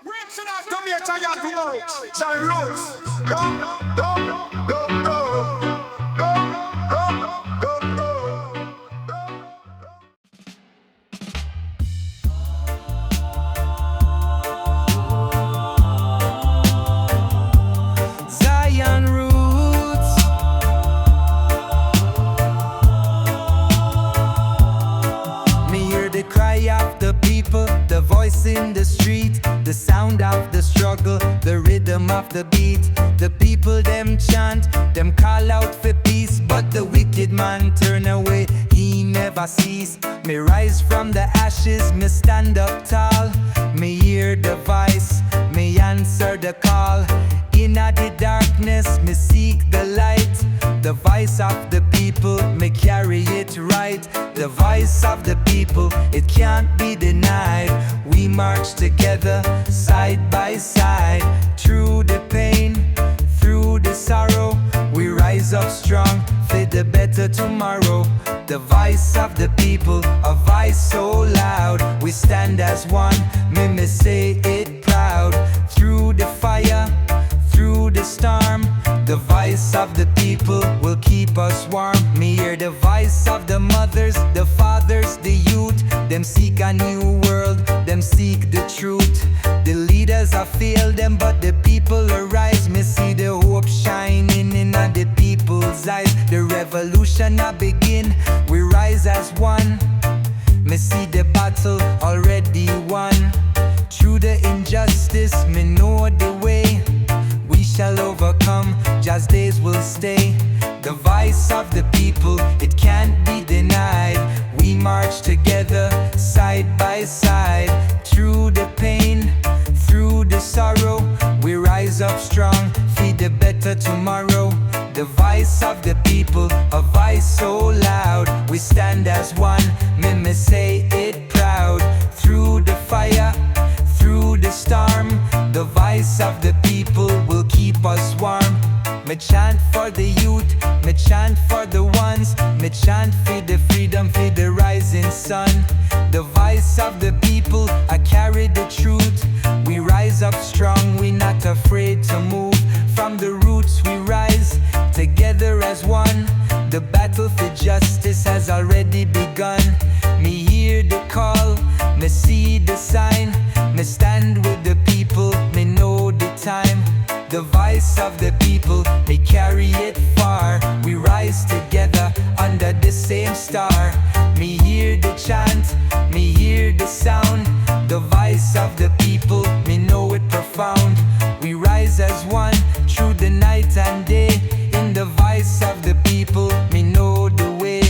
Reaching out to me, I got to know. Some roots. Go, go, go, go. The voice in the street, the sound of the struggle, the rhythm of the beat. The people them chant, them call out for peace, but the wicked man turn away, he never cease. Me rise from the ashes, me stand up tall. Me hear the voice, me answer the call. In the darkness, me seek the light. The voice of the people, me carry it right. The voice of the people, it can't be denied. We march together, side by side. Through the pain, through the sorrow, we rise up strong for the better tomorrow. The voice of the people, a voice so loud. We stand as one, me say it proud. Through the fire, through the storm, the voice of the people will keep us warm. Me hear the voice of the mothers, the fathers, the youth. Them seek a new world, them seek the truth. The leaders have failed them, but the people arise. Me see the hope shining in the people's eyes. The revolution a begin, we rise as one. Me see the battle already won. Through the injustice, me know the way. We shall overcome, Jah's days will stay. The voice of the people, it can't be denied. We march together, side by side. Through the pain, through the sorrow, we rise up strong, feed the better tomorrow. The voice of the people, a voice so loud. We stand as one, me say it proud. Through the fire, through the storm, the voice of the people will keep us warm. Me chant for the youth, me chant for the ones. Me chant for the freedom, for the rising sun. The voice of the people, I carry the truth. We rise up strong, we not afraid to move. From the roots we rise, together as one. The battle for justice has already begun. Me hear the call, me see the sign. Me stand with the people, me know the time. The voice of the people, they carry it far. We rise together under the same star. Me hear the chant, me hear the sound. The voice of the people, me know it profound. We rise as one through the night and day. In the voice of the people, me know the way.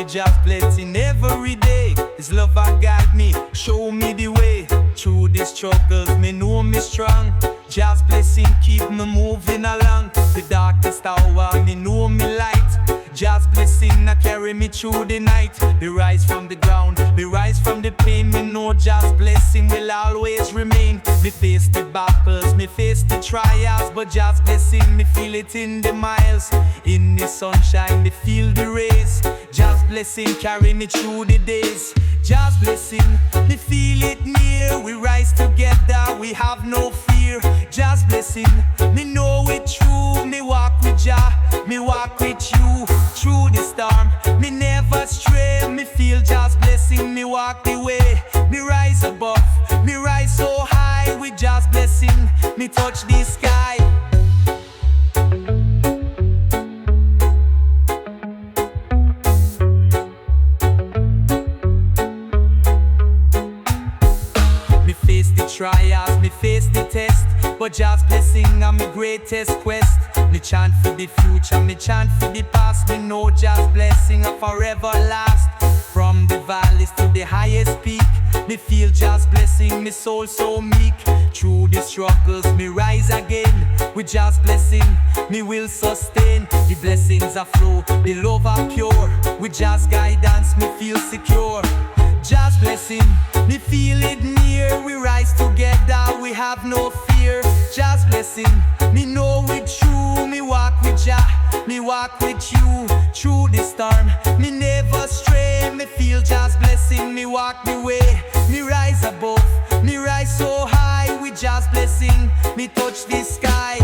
Just blessing every day. His love I guide me, show me the way. Through the struggles, me know me strong. Just blessing keep me moving along. The darkest hour, me know me light. Just blessing I carry me through the night. Me rise from the ground, me rise from the pain. Me know just blessing will always remain. Me face the battles, me face the trials, but just blessing me feel it in the miles. In the sunshine, me feel the rays. Just blessing carry me through the days. Just blessing, me feel it near. We rise together, we have no fear. Just blessing, me know it true. Me walk with Jah, me walk with you. Through the storm, me never stray. Me feel just blessing, me walk the way. Me rise above, me rise so high. We just blessing, blessing, me touch the sky. Me face the trials, me face the test, but Jah's blessing and my greatest quest. Me chant for the future, me chant for the past. Me know Jah's blessing a forever last. From the valleys to the highest peak, me feel Jah's blessing, me soul so meek. Through the struggles, me rise again. With Jah's blessing, me will sustain. The blessings are flow, the love are pure. With Jah's guidance, me feel secure. Jah's blessing, me feel it near. We rise together, we have no fear. Jah's blessing, me know it true. Me walk with Jah, me walk with you. Through the storm, me never stray. Me feel Jah's blessing, me walk the way. Me rise above, me rise so high. With Jah's blessing, me touch the sky.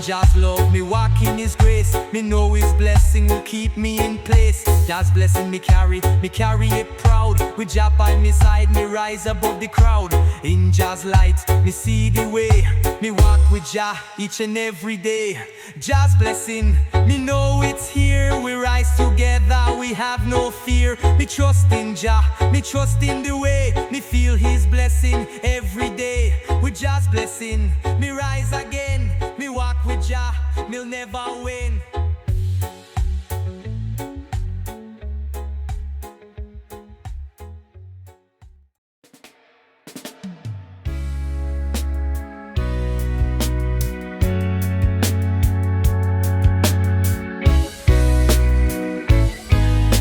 Jah's love, me walk in His grace. Me know His blessing will keep me in place. Jah's blessing me carry it proud. With Jah by me side, me rise above the crowd. In Jah's light, me see the way. Me walk with Jah each and every day. Jah's blessing, me know it's here. We rise together, we have no fear. Me trust in Jah, me trust in the way. Me feel His blessing every day. With Jah's blessing, me rise again. Me walk with Jah, me'll never win.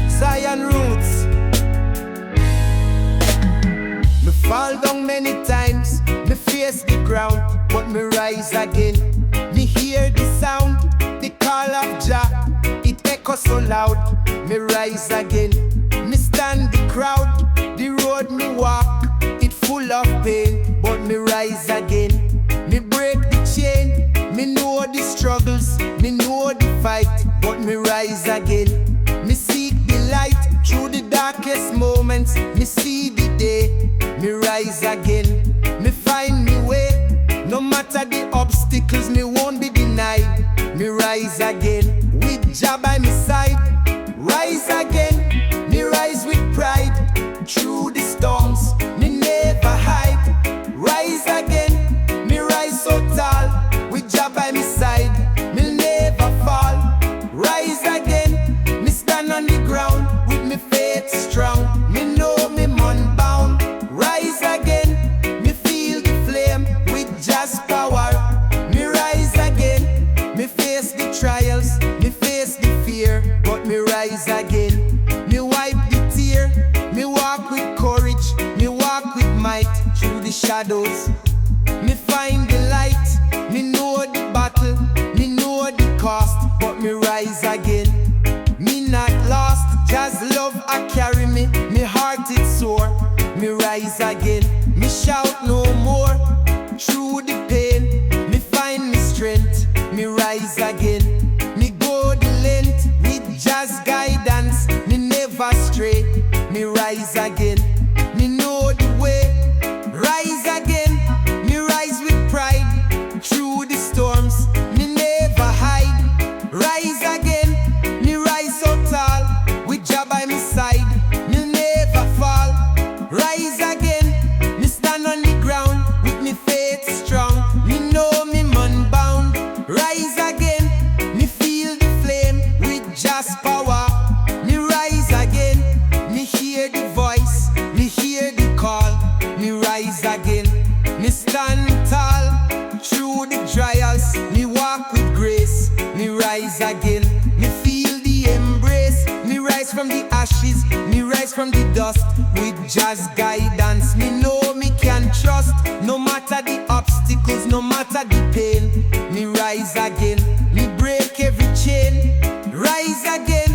Zion roots. Me fall down many times, me face the ground, but me rise again. Me hear the sound, the call of Jah, it echoes so loud. Me rise again. Me stand the crowd, the road me walk, it full of pain, but me rise again. Me break the chain, me know the struggles, me know the fight, but me rise again. Me seek the light through the darkest moments, me see the day. Me rise again, me find me way. No matter the obstacles, me won't be denied. Me rise again, with Jah by my side. Rise again, me rise with pride. Through the storms, me never hide. Rise again, me rise so tall. With Jah by my side, me never fall. Rise again, me stand on the ground. With me faith strong, me know me man bound. Rise again, me feel the flame. With Jah's power, me rise again. Me face the trials, me face the fear, but me rise again. Me wipe the tear, me walk with courage, me walk with might. Through the shadows, me find the light. Me know the battle, me know the cost, but me rise again. Me not lost, Jah's love a carry me. Me heart it sore, me rise again. Me shout no more. Through the pain, me find me strength. Me rise again. Me go the length with Jah's guidance. Me never stray. Me rise again. Me know the way. Rise again. Me rise with pride. Through the storms, me never hide. Rise again. Me rise so tall. With Jah by my side, me never fall. Rise again. Me stand on the ground with me faith strong. Me know me man bound. Rise again. Me feel the flame with Jah's power. Me rise again. Me hear the voice, me hear the call. Me rise again. Me stand tall through the trials. Me walk with grace. Me rise again. Me feel the embrace. Me rise from the ashes. Me rise from the dust. With Jah's guidance, me know me can trust. No matter the obstacles, no matter the pain. Me rise again. Me break every chain. Rise again.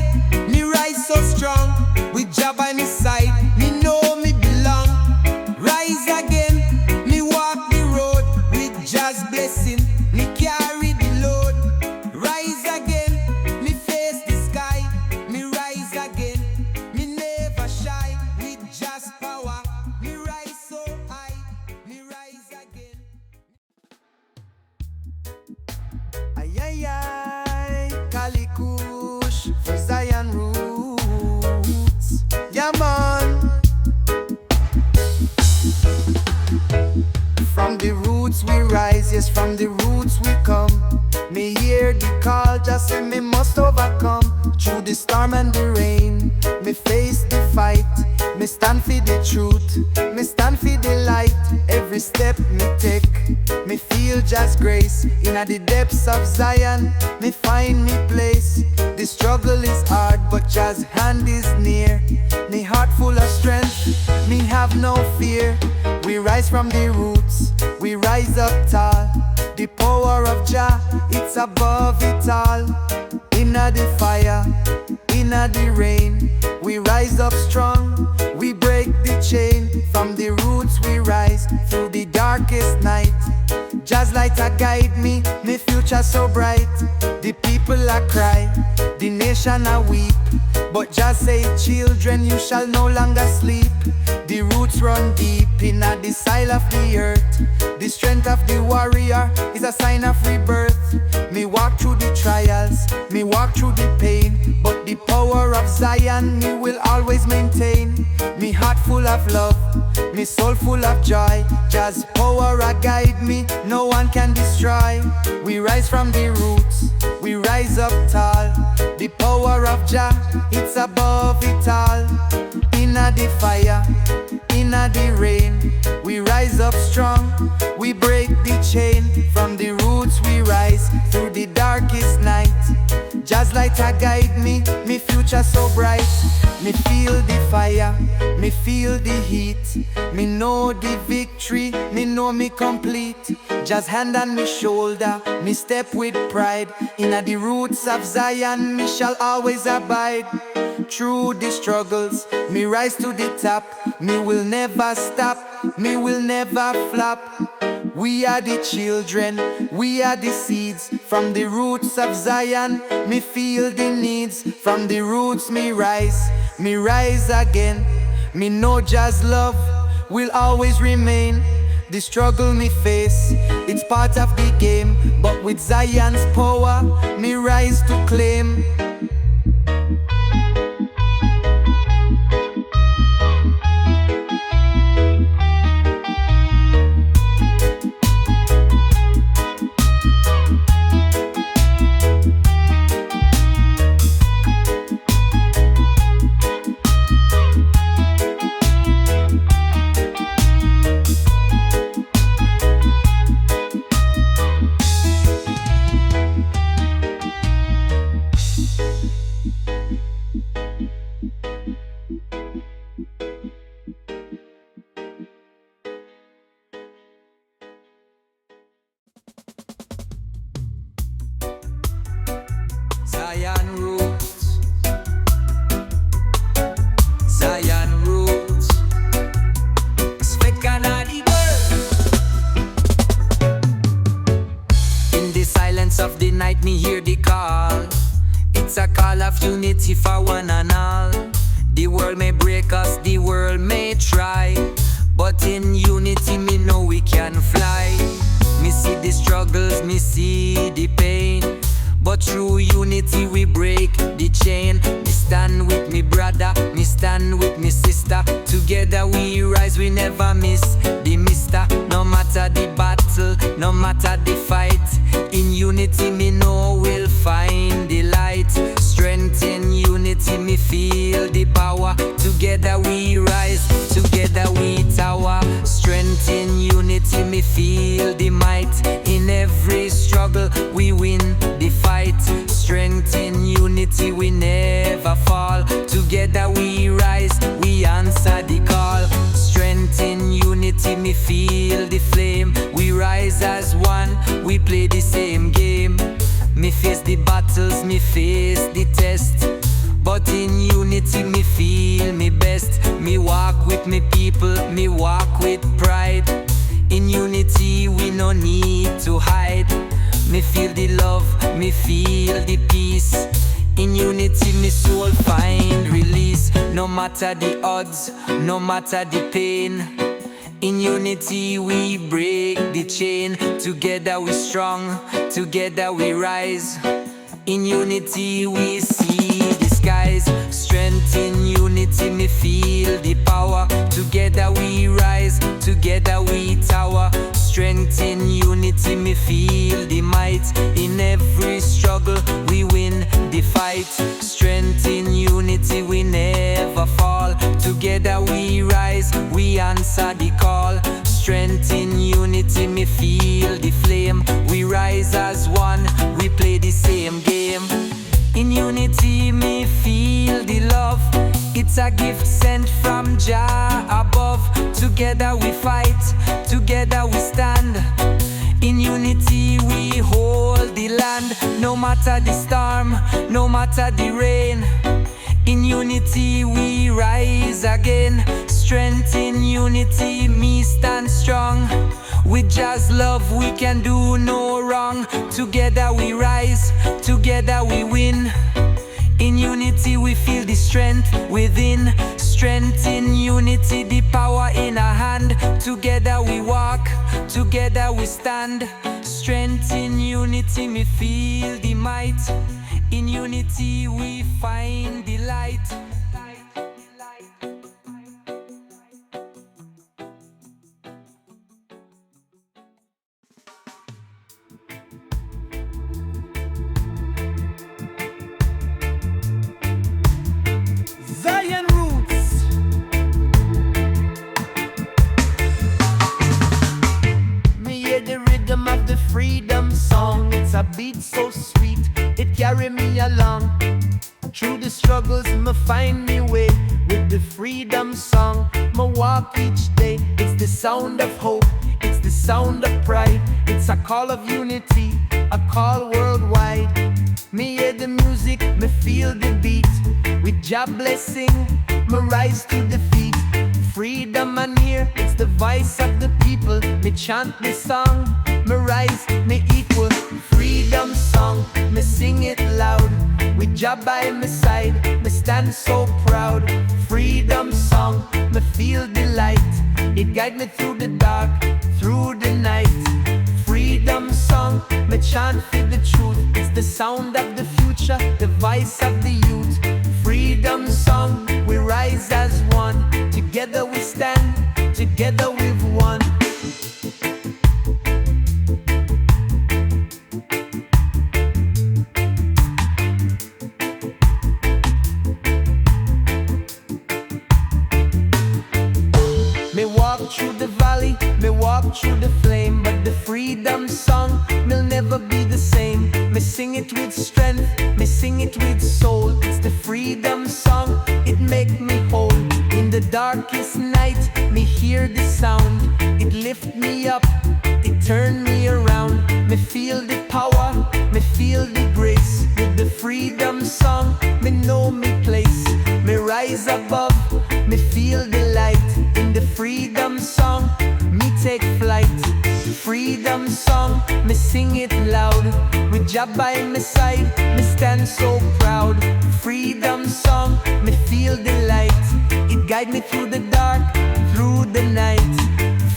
Me rise so strong. With Jah by my side, me know me belong. Rise again. Me walk the road with Jah's blessing. Me carry the load. Rise again. roots we rise, yes, from the roots we come. Me hear the call, just say me must overcome. Through the storm and the rain, me face the fight. Me stand for the truth, me stand for the light. Every step me take, me feel Jah's grace. In the depths of Zion, me find me place. The struggle is hard, but Jah's hand is near. Me heart full of strength, me have no fear. We rise from the roots, we rise up tall. The power of Jah, it's above it all. Inna the fire, inna the rain, we rise up strong, we break the chain. From the roots we rise, through the darkest night. Jah's light a guide me, me future so bright. The people a cry, the nation a weep, but Jah say, children, you shall no longer sleep. The roots run deep inna the soil of the earth. The strength of the warrior is a sign of rebirth. Me walk through the trials, me walk through the pain, but the power of Zion me will always maintain. Me heart full of love, me soul full of joy. Jah's power a guide me, no one can destroy. We rise from the roots, we rise up tall. The power of Jah, it's above it all. Inna the fire, inna the rain, we rise up strong, we break the chain. From the roots we rise, through the darkest night. Jah's light a guide me, me future so bright. Me feel the fire, me feel the heat. Me know the victory, me know me complete. Jah's hand on me shoulder, me step with pride. Inna the roots of Zion, me shall always abide. Through the struggles, me rise to the top. Me will never stop, me will never flop. We are the children, we are the seeds. From the roots of Zion, me feel the needs. From the roots me rise again. Me know Jah's love will always remain. The struggle me face, it's part of the game, but with Zion's power, me rise to claim. Zion roots, Zion roots. Speak the bird. In the silence of the night, me hear the call. It's a call of unity for one and all. The world may break us, the world may try, but in unity me know we can fly. Me see the struggles, me see the pain, but through unity we break the chain. Me stand with me brother, me stand with me sister. Together we rise, we never miss the mister. No matter the battle, no matter the fight, in unity me know we'll find the light. Strength in unity, me feel the power. Together we rise, together we tower. Strength in unity, me feel the might. In every struggle we win the fight. Strength in unity, we never fall. Together we rise, we answer the call. Strength in unity, me feel the flame. We rise as one, we play the same game. Me face the battles, me face the test, but in unity me feel me best. Me walk with me people, me walk with pride. In unity we no need to hide. Me feel the love, me feel the peace. In unity me soul find release. No matter the odds, no matter the pain, in unity we break the chain. Together we strong, together we rise. In unity we see the skies. Strength in unity, me feel the power. Together we rise, together we tower. Strength in unity, me feel the might. In every struggle, we win the fight. Strength in unity, we never fall. Together we rise, we answer the call. Strength in unity, me feel the flame. We rise as one, we play the same game. In unity, me feel the love. It's a gift sent from Jah above. Together we fight, together we stand. In unity we hold the land. No matter the storm, no matter the rain. In unity we rise again. Strength in unity, me stand strong. With Jah's love we can do no wrong. Together we rise, together we win. In unity we feel the strength within. Strength in unity, the power in our hand. Together we walk, together we stand. Strength in unity, me feel the might. In unity we find the light. Zion roots. Me hear the rhythm of the freedom song. It's a beat so sweet, it carry me along. Through the struggles, me find me way. With the freedom song, me walk each day. It's the sound of hope, it's the sound of pride. It's a call of unity, a call worldwide. Me hear the music, me feel the beat. With Jah blessing, me rise to the feet. Freedom and here, it's the voice of the people. Me chant this song, me rise, me equal. Freedom song, me sing it loud. With Jah by my side, me stand so proud. Freedom song, me feel the light. It guide me through the dark, through the night. Freedom song, me chant for the truth. It's the sound of the future, the voice of the youth. Freedom song, we rise as one. Together we stand, together we've won. Me walk through the valley, me walk through the flame. But the freedom song will never be the same. Me sing it with strength, me sing it with soul. It's the freedom song, it make me whole. In the darkest night, me hear the sound. It lift me up, it turn me around. Me feel the power, me feel the grace. With the freedom song, me know me place. Me rise above, me feel the light. In the freedom song, me take flight. Freedom song, me sing it loud. With Jah by my side, me stand so proud. Freedom song, me feel the light. It guide me through the dark, through the night.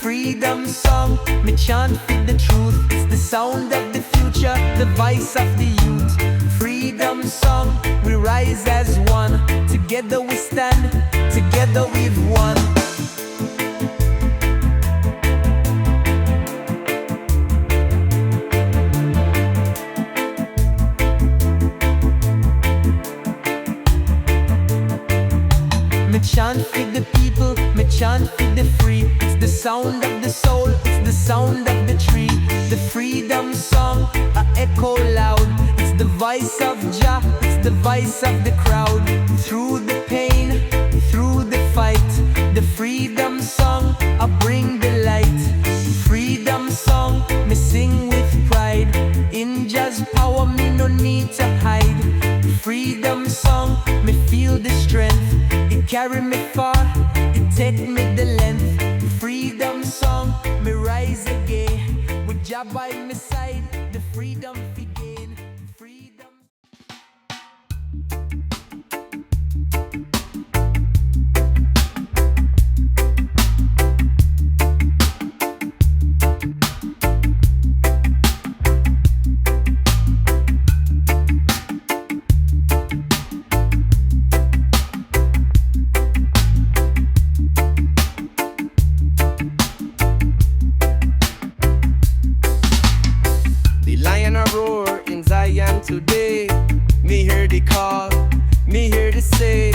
Freedom song, me chant for the truth. It's the sound of the future, the voice of the youth. Freedom song, we rise as one. Together we stand, together we've won. Me chant for the people, me chant for the free. It's the sound of the soul, it's the sound of the tree. The freedom song, a echo loud. It's the voice of Jah, it's the voice of the crowd. Through the pain, through the fight, the freedom song, I bring the light. Freedom song, me sing with pride. In Jah's power, me no need to hide. Freedom song, me feel the strength. It carry me far, it take me the length. Freedom song, me rise again. With Jah by my side, the freedom begin. Freedom. me hear the call, me hear the say.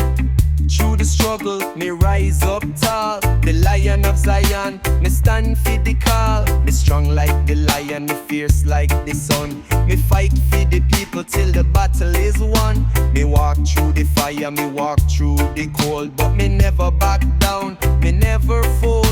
Through the struggle, me rise up tall. The Lion of Zion, me stand for the call. Me strong like the lion, me fierce like the sun. Me fight for the people till the battle is won. Me walk through the fire, me walk through the cold, but me never back down, me never fall.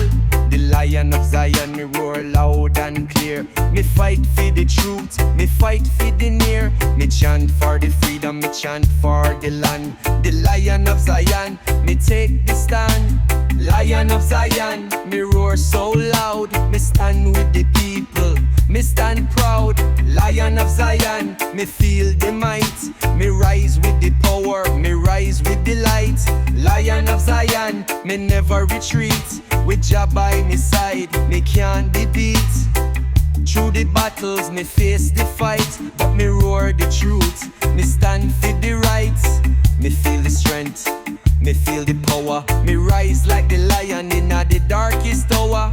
The Lion of Zion, me roar loud and clear. Me fight for the truth, me fight for the near. Me chant for the freedom, me chant for the land. The Lion of Zion, me take the stand. Lion of Zion, me roar so loud. Me stand with the people, me stand proud. Lion of Zion, me feel the might. Me rise with the power, me rise with the light. Lion of Zion, me never retreat. With Jah by me side, me can't be beat. Through the battles, me face the fight, but me roar the truth. Me stand for the rights. Me feel the strength, me feel the power. Me rise like the lion in the darkest hour.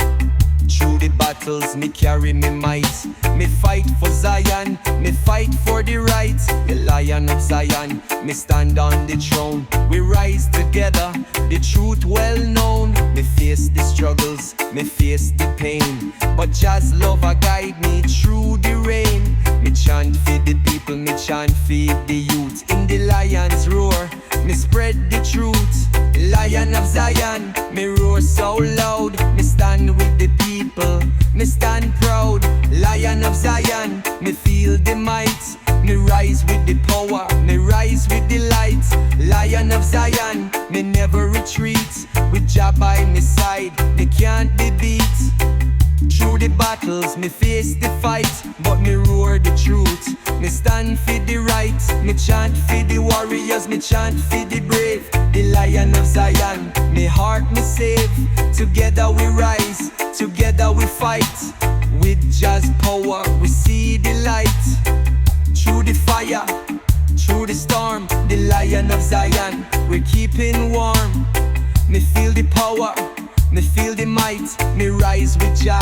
Through the battles, me carry me might. Me fight for Zion, me fight for the right. The Lion of Zion, me stand on the throne. We rise together, the truth well known. Me face the struggles, me face the pain, but Jah's love a guide me through the rain. Me chant for the people, me chant for the youth. In the lion's roar, me spread the truth. Lion of Zion, me roar so loud. Me stand with the people, me stand proud. Lion of Zion, me feel the might. Me rise with the power, me rise with the light. Lion of Zion, me never retreat. With Jah by me side, me can't be beat. Through the battles, me face the fight, but me roar the truth. Me stand for the right, me chant for the warriors, me chant for the brave. The Lion of Zion, me heart me save. Together we rise, together we fight. With Jah's power, we see the light. Through the fire, through the storm, the Lion of Zion, we're keeping warm. Me feel the power, me feel the might. Me rise with Jah,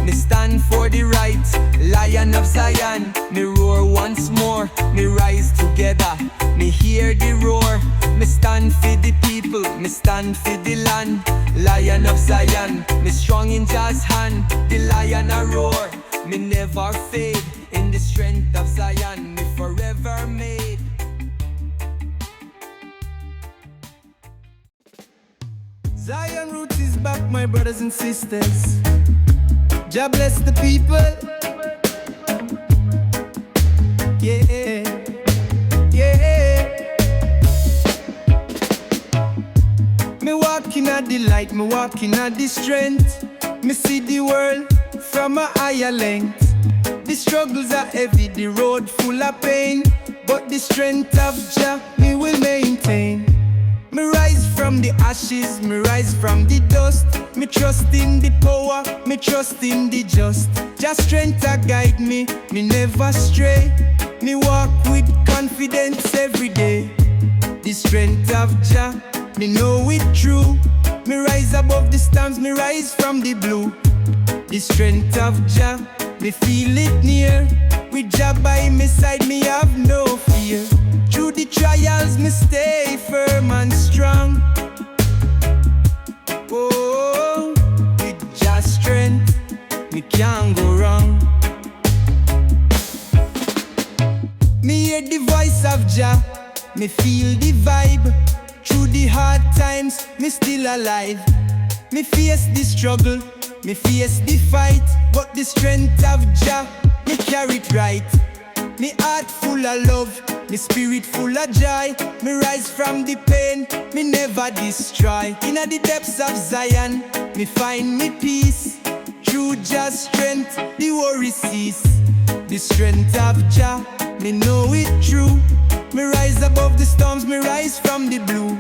me stand for the right. Lion of Zion, me roar once more. Me rise together, me hear the roar. Me stand for the people, me stand for the land. Lion of Zion, me strong in Jah's hand. The lion a roar, me never fade. In the strength of Zion, me forever made. Zion roots is back, my brothers and sisters. Jah bless the people. Yeah, yeah. Me walking at the light, me walking at the strength. Me see the world from a higher length. The struggles are heavy, the road full of pain, but the strength of Jah me will maintain. Me rise from the ashes, me rise from the dust. Me trust in the power, me trust in the just. Jah strength a guide me, me never stray. Me walk with confidence every day. The strength of Jah, me know it true. Me rise above the storms, me rise from the blue. The strength of Jah, me feel it near. With Jah by my side, me have no fear. Through the trials, me stay firm and strong. Oh, with Jah's strength, me can't go wrong. Me hear the voice of Jah, me feel the vibe. Through the hard times, me still alive. Me face the struggle, me face the fight, but the strength of Jah, me carry it right. Me heart full of love, me spirit full of joy. Me rise from the pain, me never destroy. In the depths of Zion, me find me peace. Through Jah's strength, the worry cease. The strength of Jah, me know it true. Me rise above the storms, me rise from the blue.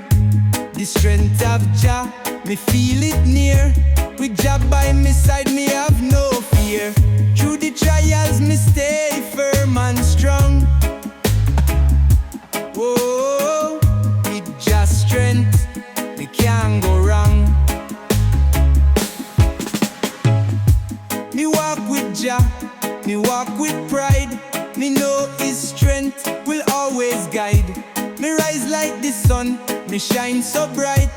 The strength of Jah, me feel it near. With Jah by my side, me have no fear. Through the trials, me stay firm and strong. Oh, with Jah's strength, me can't go wrong. Me walk with Jah, me walk with pride. Me know His strength will always guide sun, me shine so bright.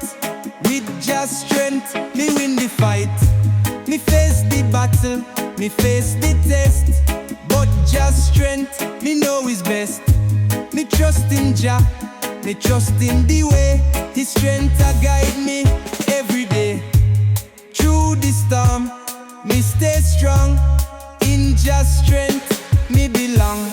With just strength, me win the fight. Me face the battle, me face the test. But just strength, me know is best. Me trust in Jah, me trust in the way. His strength a guide me every day. Through the storm, me stay strong. In Jah's strength, me belong.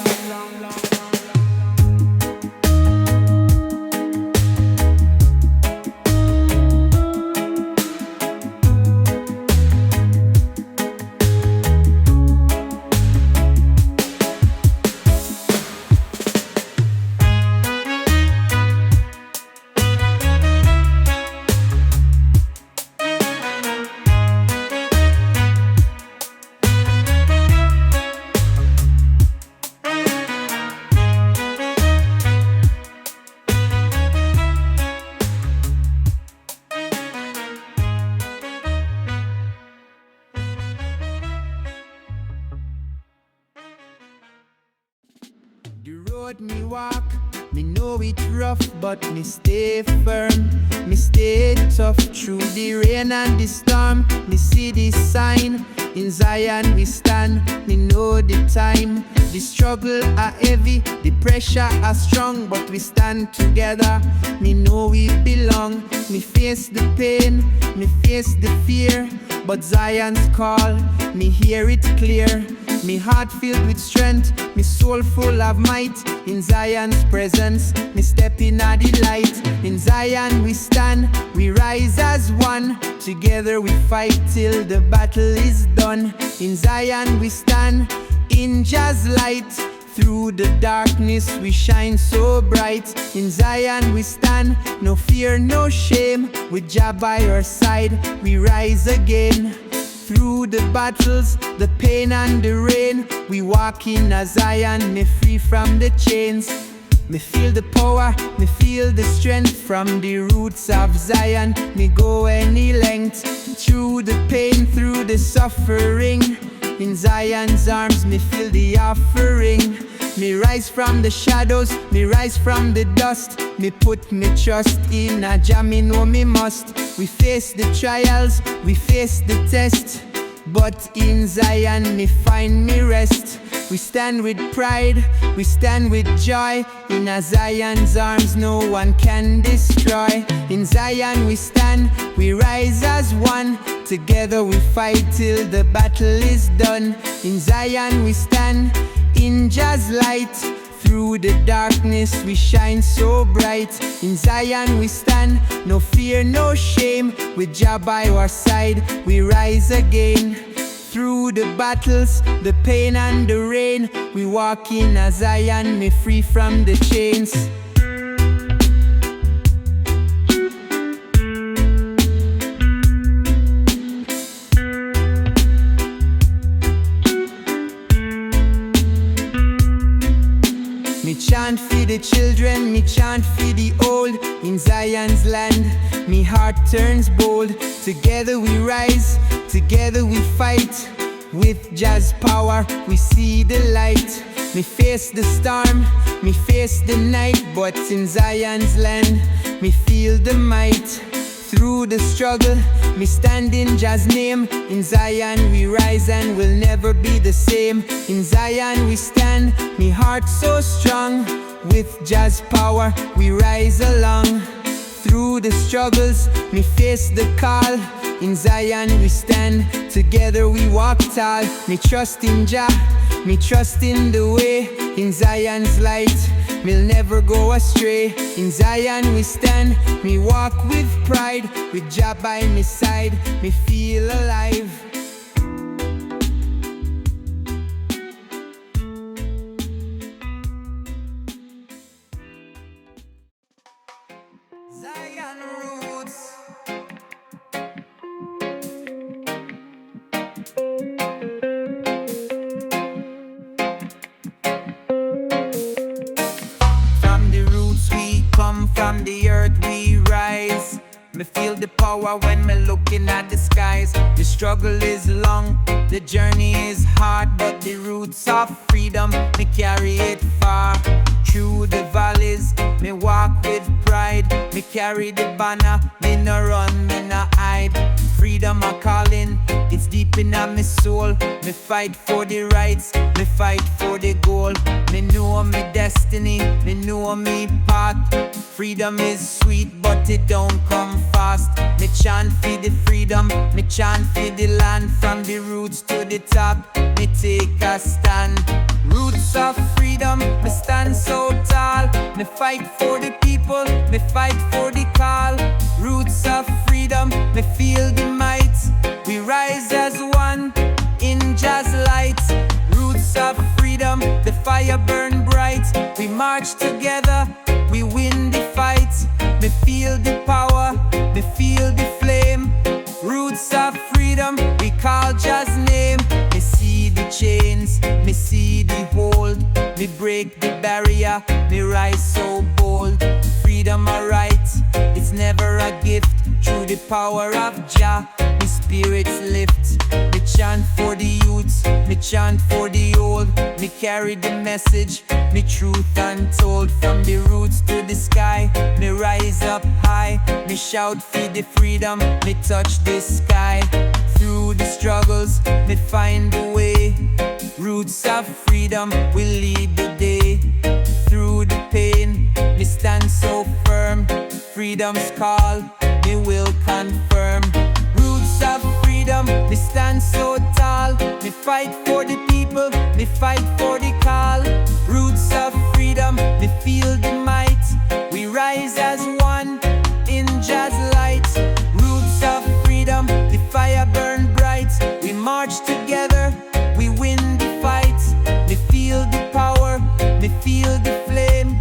The road me walk, me know it rough, but me stay firm, me stay tough. Through the rain and the storm, me see the sign. In Zion we stand, me know the time. The struggle are heavy, the pressure are strong, but we stand together, me know we belong. Me face the pain, me face the fear, but Zion's call, me hear it clear. Me heart filled with strength, me soul full of might. In Zion's presence, me step in at the light. In Zion we stand, we rise as one. Together we fight till the battle is done. In Zion we stand, in Jah's light. Through the darkness we shine so bright. In Zion we stand, no fear, no shame. With Jah by our side, we rise again. Through the battles, the pain and the rain, we walk in a Zion, me free from the chains. Me feel the power, me feel the strength. From the roots of Zion, me go any length. Through the pain, through the suffering, in Zion's arms, me feel the offering. Me rise from the shadows, me rise from the dust. Me put me trust in a Jah, me know me must. We face the trials, we face the test, but in Zion me find me rest. We stand with pride, we stand with joy. In a Zion's arms no one can destroy. In Zion we stand, we rise as one. Together we fight till the battle is done. In Zion we stand, in Jah's light. Through the darkness we shine so bright. In Zion we stand, no fear, no shame. With Jah by our side, we rise again. Through the battles, the pain and the rain, we walk in a Zion, me free from the chains. Me chant for the children, me chant for the old. In Zion's land, me heart turns bold. Together we rise, together we fight. With Jah's power, we see the light. Me face the storm, me face the night, but in Zion's land, me feel the might. Through the struggle, me stand in Jah's name. In Zion we rise and will never be the same. In Zion we stand, me heart so strong. With Jah's power, we rise along. Through the struggles, me face the call. In Zion we stand, together we walk tall. Me trust in Jah, me trust in the way. In Zion's light, me'll never go astray. In Zion we stand, me walk with pride. With Jah by my side, me feel alive. Zion roots. From the earth we rise. Me feel the power when me looking at the skies. The struggle is long, the journey is hard, but the roots of freedom, me carry it far. Through the valleys, me walk with pride. carry the banner. Me no run, me no hide. Freedom a calling, it's deep in my soul. Me fight for the rights, me fight for the goal. Me know me destiny, me know me path. Freedom is sweet, but it don't come fast. Me chant for the freedom, me chant for the land. From the roots to the top, me take a stand. Roots of freedom, me stand so tall. Me fight for the people, me fight for the call. Roots of freedom, me feel the might. We rise as one in Jah's light. Roots of freedom, the fire burn bright. We march together, we win the fight. Me feel the power, me feel the flame. Roots of freedom, we call Jah's name. Me see the chains, me see the hold. Me break the barrier, me rise so bold. Freedom a right, it's never a gift. Through the power of Jah, me spirits lift. Me chant for the youths, me chant for the old. Me carry the message, me truth untold. From the roots to the sky, me rise up high. Me shout for the freedom, me touch the sky. Through the struggles, me find a way. Roots of freedom will lead the day. Through the pain, me stand so firm. Freedom's call, me will confirm. Roots of freedom, me stand so tall. Me fight for the people, me fight for the call. Roots of freedom, me feel the might. We rise as one in Jah's light. Roots of freedom, the fire burn bright. We march together, we win the fight. Me feel the power, me feel the flame.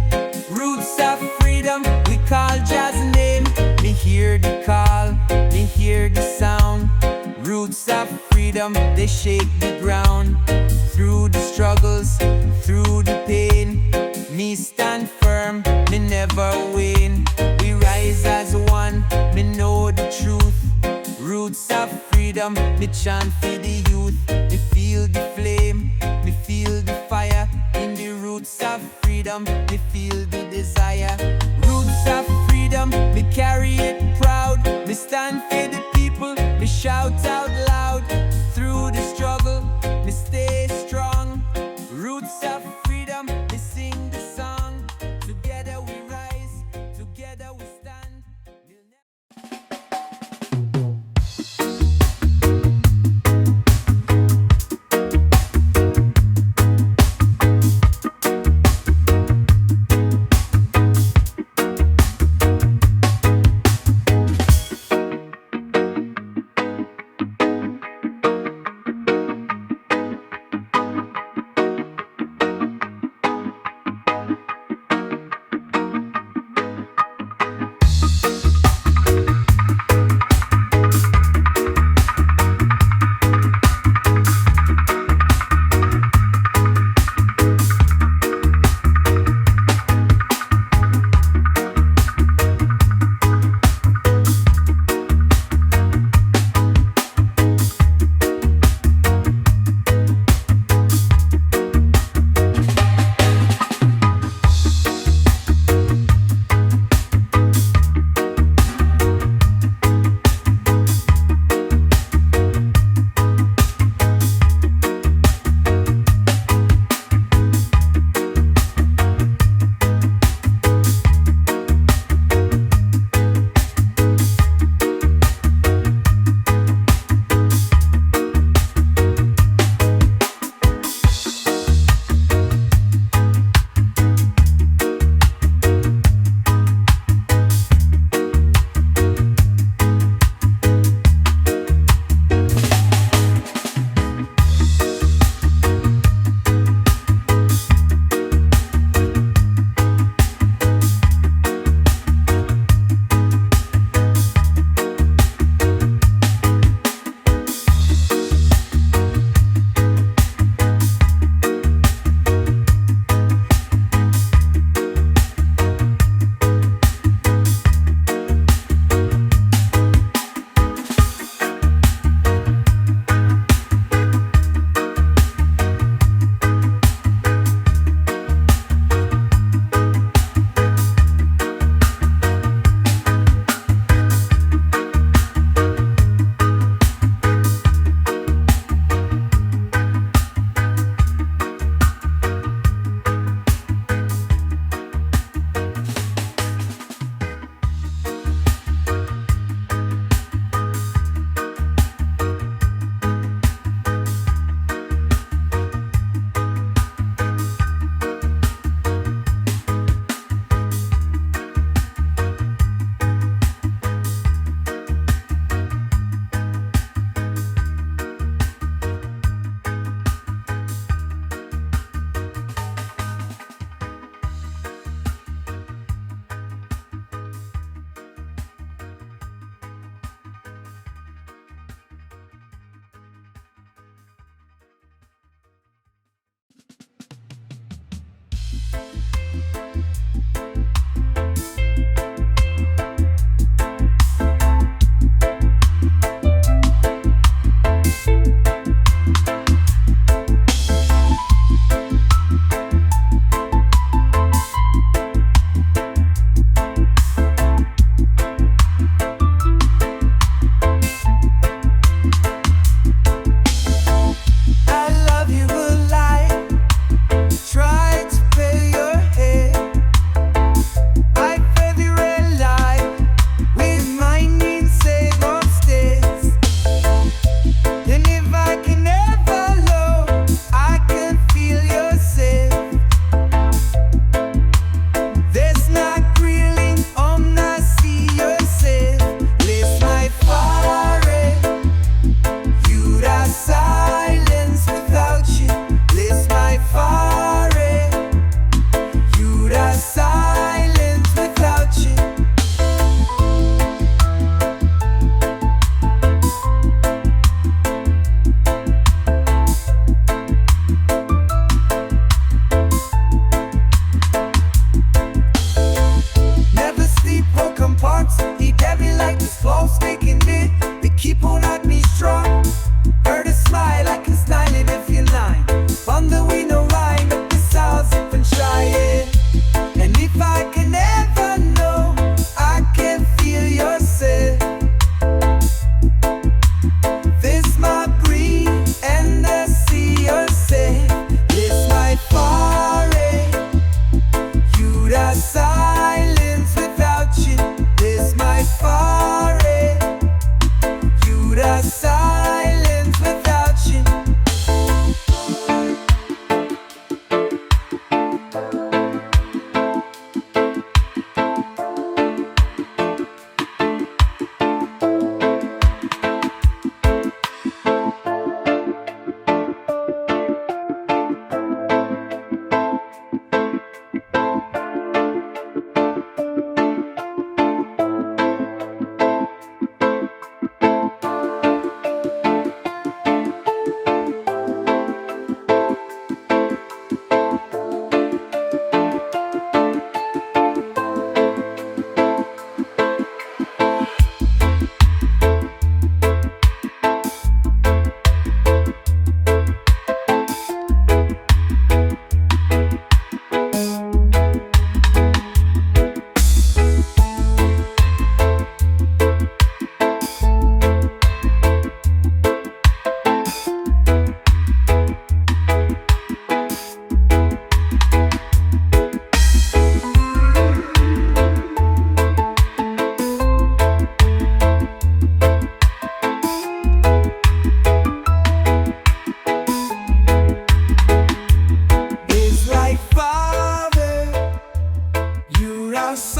Roots of freedom, we call Jah's name. Me hear the call, me hear the sound. Roots of freedom, they shake the ground. Through the struggles, through the pain, me stand firm, me never wane. We rise as one, me know the truth. Roots of freedom, me chant for the youth. Me feel the flame, me feel the fire. In the roots of freedom, me feel the desire. Roots of freedom, me carry it proud. Me stand for the people, me shout out loud. Through the struggle, me stay strong. Roots of freedom, me sing the song. Together we rise, together we stand.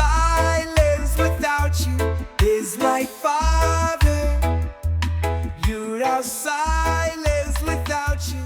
silence without you is my father. You're our silence without you.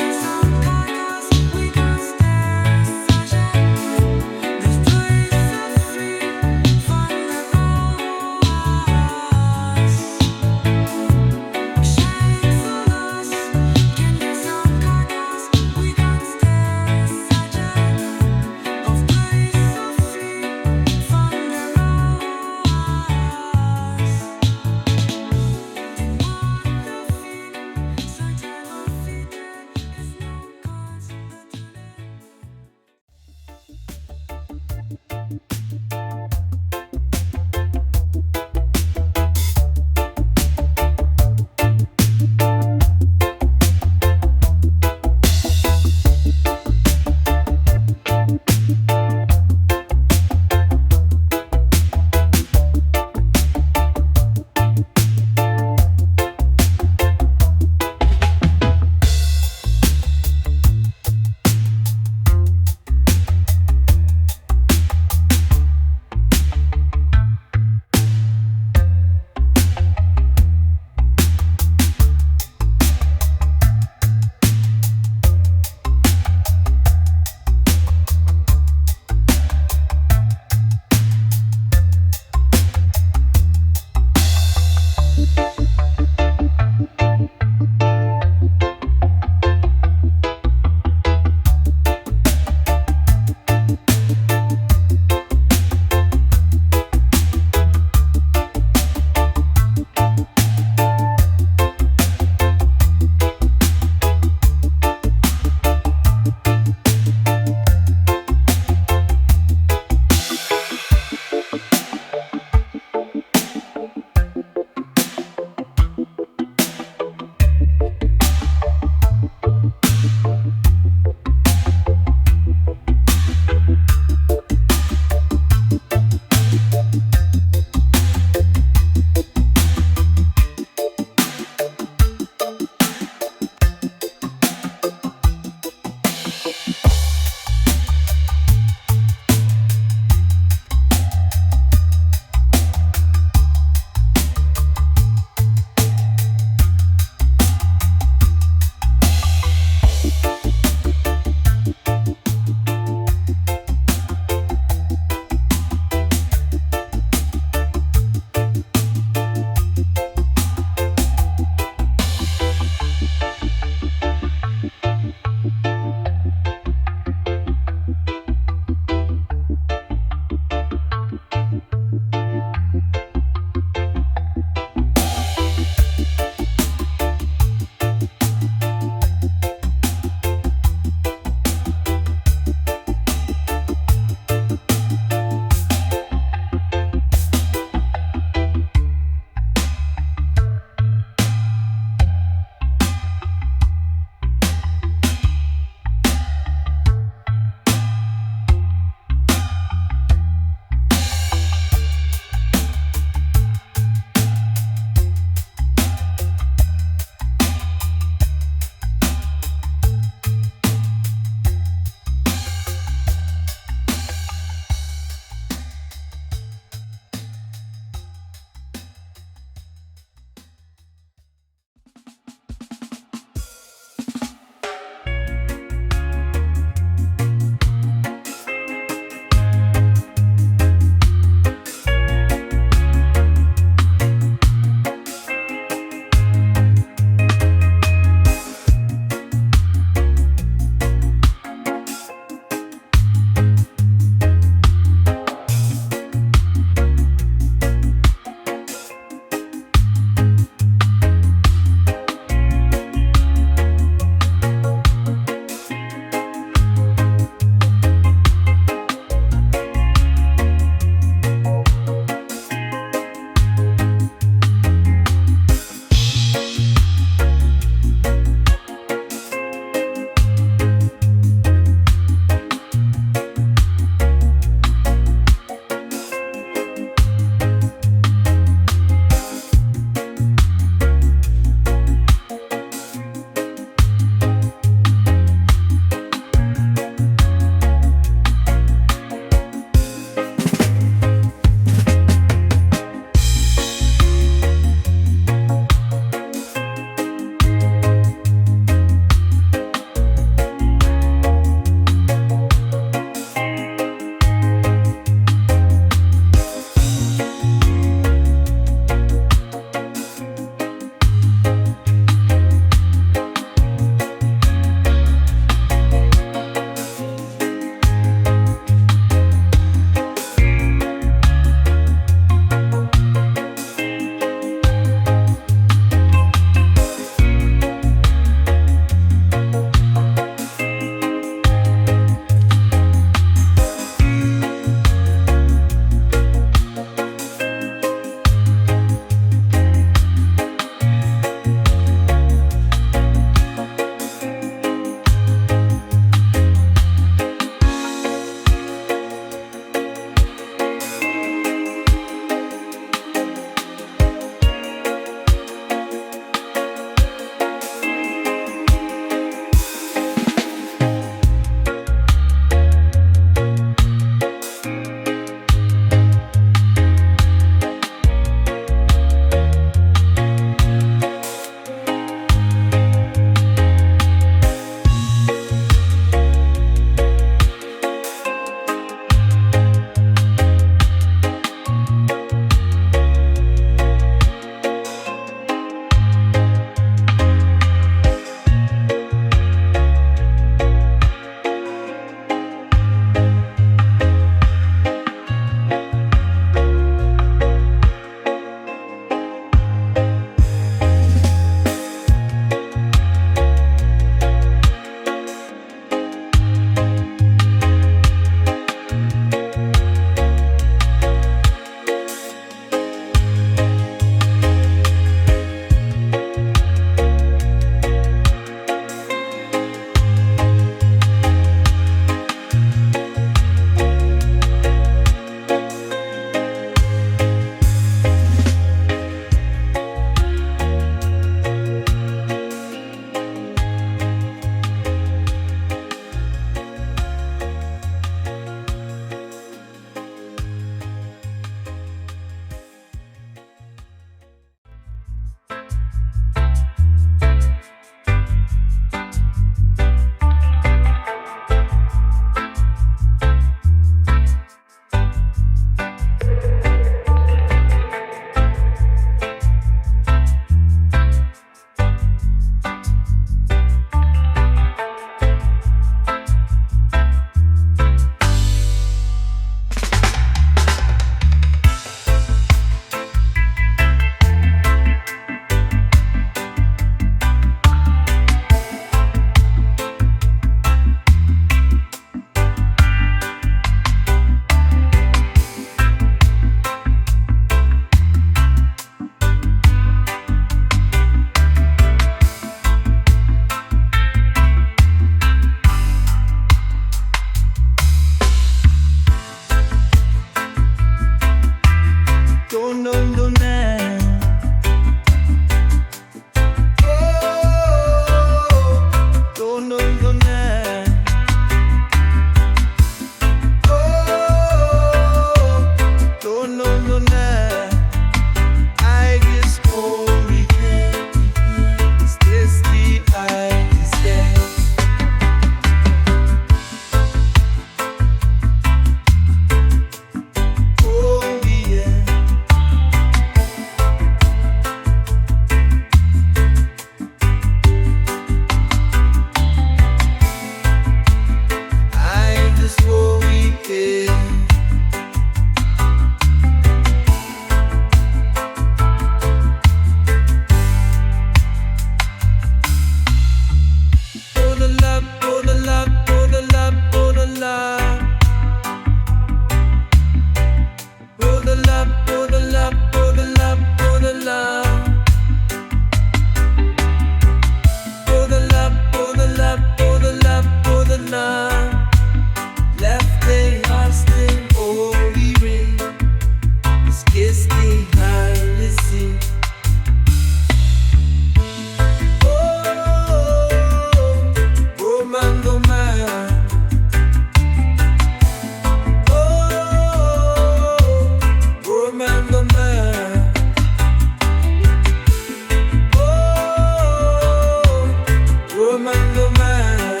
man,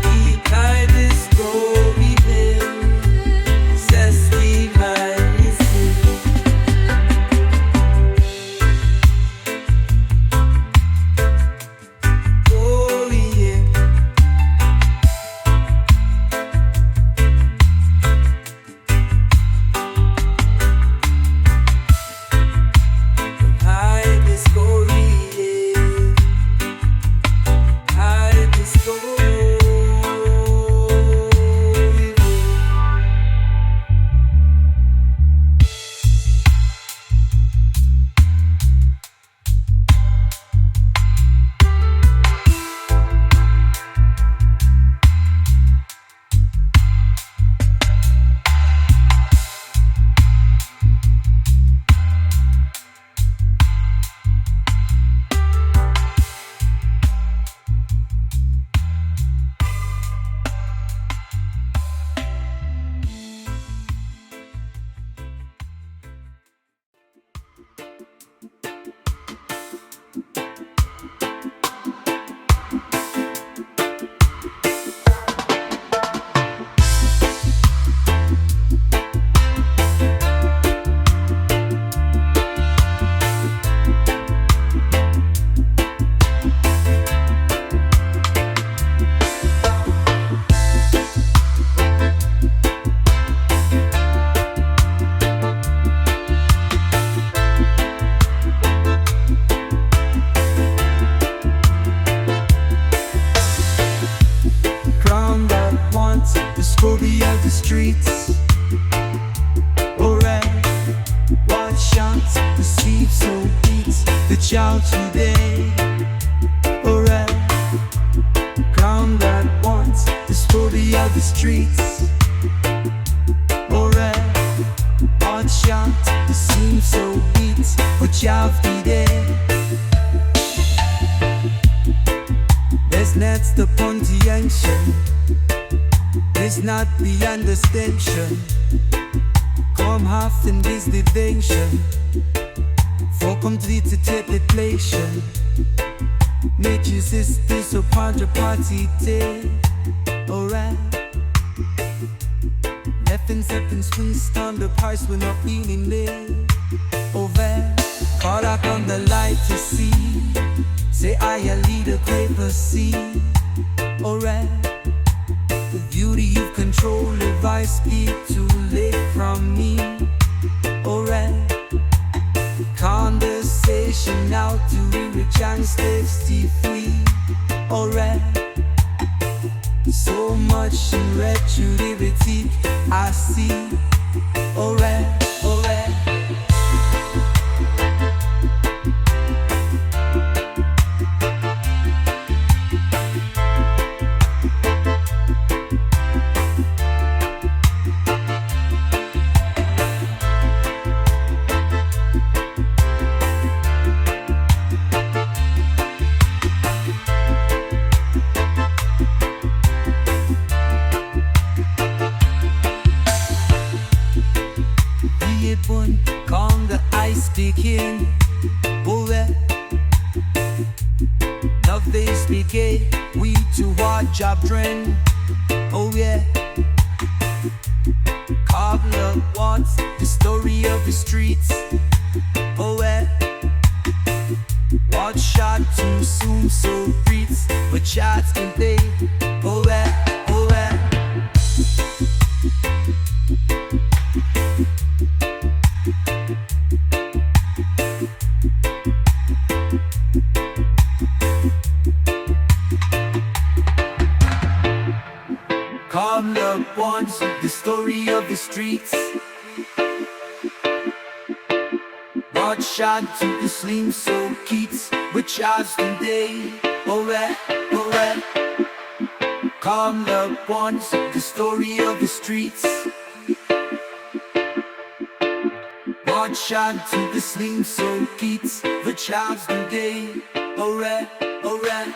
he tied his story bill, says he might listen. Oh yeah. Hide the story, hide the story. Crown that wants the story of the streets. Alright, what shots, the sleep so beats, the child today. Alright, crown that wants the story of the streets. Alright, what shots, the sleep so beats, the child today. There's nets the pontiaction, it's not beyond extension. Come half in this division, for complete depletion. Make you sisters upon the party day. Alright, left and seven swings on the price, we're not feeling late. Over, caught up on the light to see. Say I lead a paper sea. Alright, the beauty of control if I speak too late from me. Alright, conversation now to reach and stay free. Alright, so much in retributive I see. Alright, alright. Come the ice begin. Oh yeah, love this begin. We to our job trend. Oh yeah, Cobbler wants the story of the streets. Oh yeah, watch shot too soon so breathes, but shots can pay. Oh yeah, oh yeah. Come up once, the story of the streets. Rod shot to the slim so keeps with Charleston Day. Alright, alright. Come up once, the story of the streets. Rod shot to the slim so keeps with Charleston Day. Alright, alright.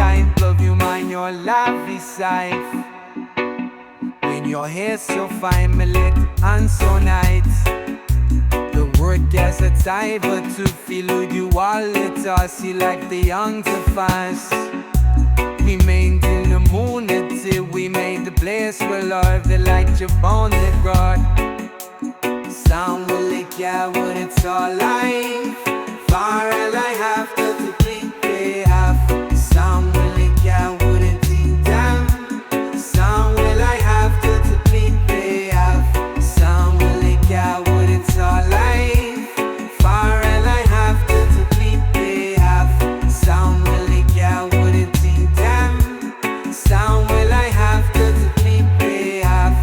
kind, love you mind your lovely sight. When your hair so fine, me lit and so nice. The word gets a tie, but to feel with you all it tossy like the young to fast. We made in the moon until we made the place where love the light your bone that brought. Sound will lick ya when it's all life. Far all I have to complete pay half. Sound will lick ya wouldn't think damn. Sound will I have to complete pay half. Sound will lick ya when it's all life. Far all I have to complete pay half. Sound will lick ya wouldn't think damn. Sound will I have to complete pay half.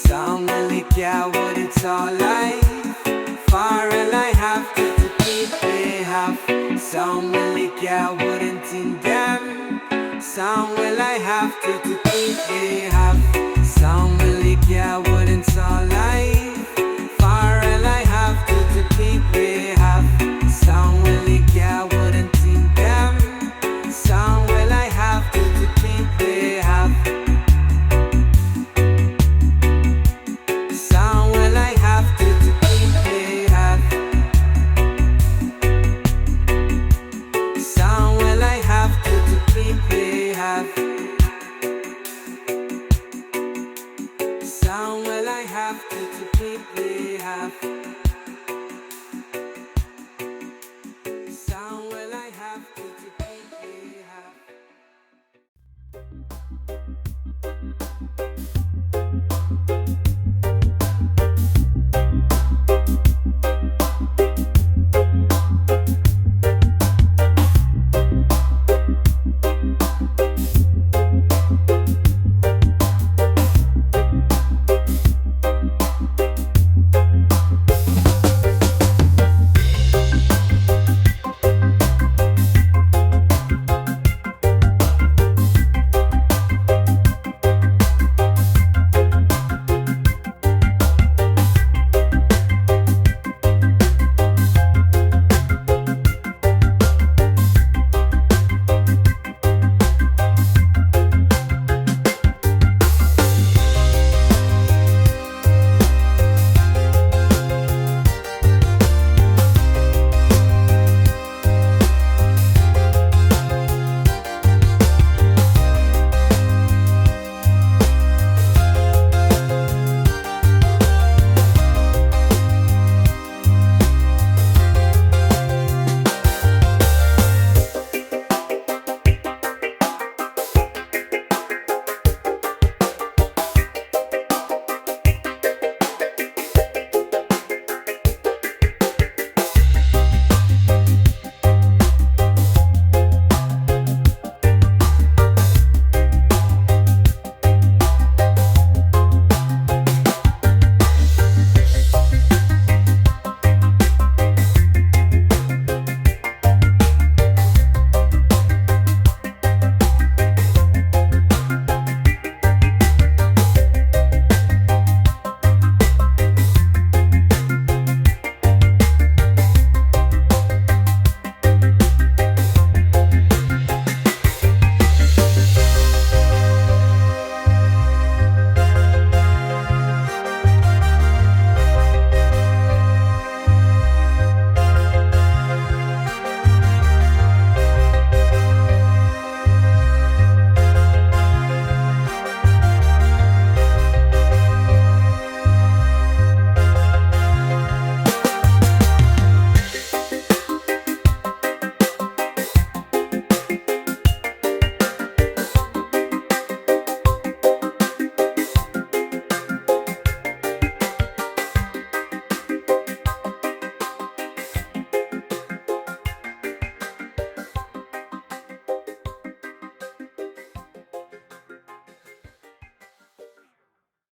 Sound will lick ya what it's all like. Far all I have to keep pay half. Sound will lick ya wouldn't think damn. Sound will I have to keep pay half. Sound will lick ya wouldn't all like. Far all I have to keep pay half. Sound will lick ya.